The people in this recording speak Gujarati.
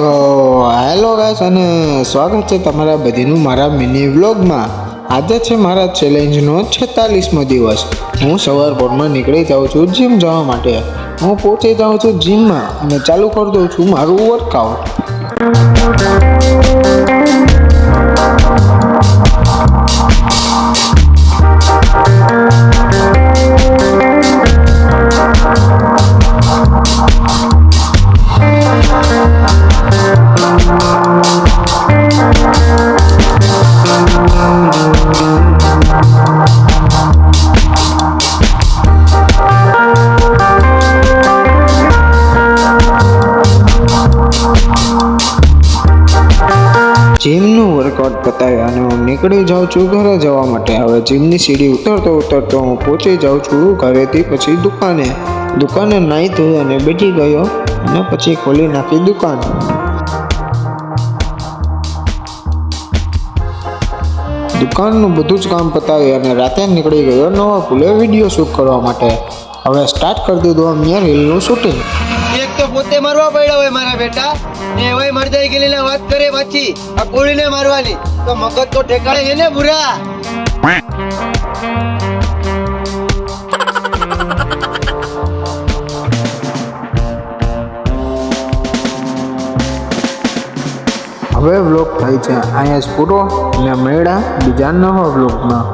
તો હેલો ગાઈસ અને સ્વાગત છે તમારા બધીનું મારા મિની વ્લોગમાં। આજે છે મારા ચેલેન્જનો 46મો દિવસ। હું સવાર પોરમાં નીકળી જાઉં છું જીમ જવા માટે। હું પહોંચી જાઉં છું જીમમાં અને ચાલુ કરી દઉં છું મારું વર્કઆઉટ। જીમનું વર્કઆઉટ પતાવ્યા અને હું નીકળી જાઉં છું ઘરે જવા માટે। હવે જીમની સીડી ઉતરતો હું પહોંચી જાઉં છું ઘરેથી પછી દુકાને નાહી ધોઈ અને બેઠી ગયો અને પછી ખોલી નાખી દુકાન। દુકાનનું બધું જ કામ પતાવી અને રાતે નીકળી ગયો નવા પુલે વિડીયો શૂટ કરવા માટે। હવે સ્ટાર્ટ કરી દીધું અમે રીલનું શૂટિંગ। એક તો પોતે મારવા પડ્યા હોય મારા બેટા ને એવાય મરજાઈ ગયેલી વાત કરે પાછી આ ગોળીને મારવાની તો મગજ તો ઠેકાણે છે ને બુરા। હવે વ્લોગ થાય છે અહીંયા જ પૂરો અને મળ્યા બીજા નવા વ્લોગમાં।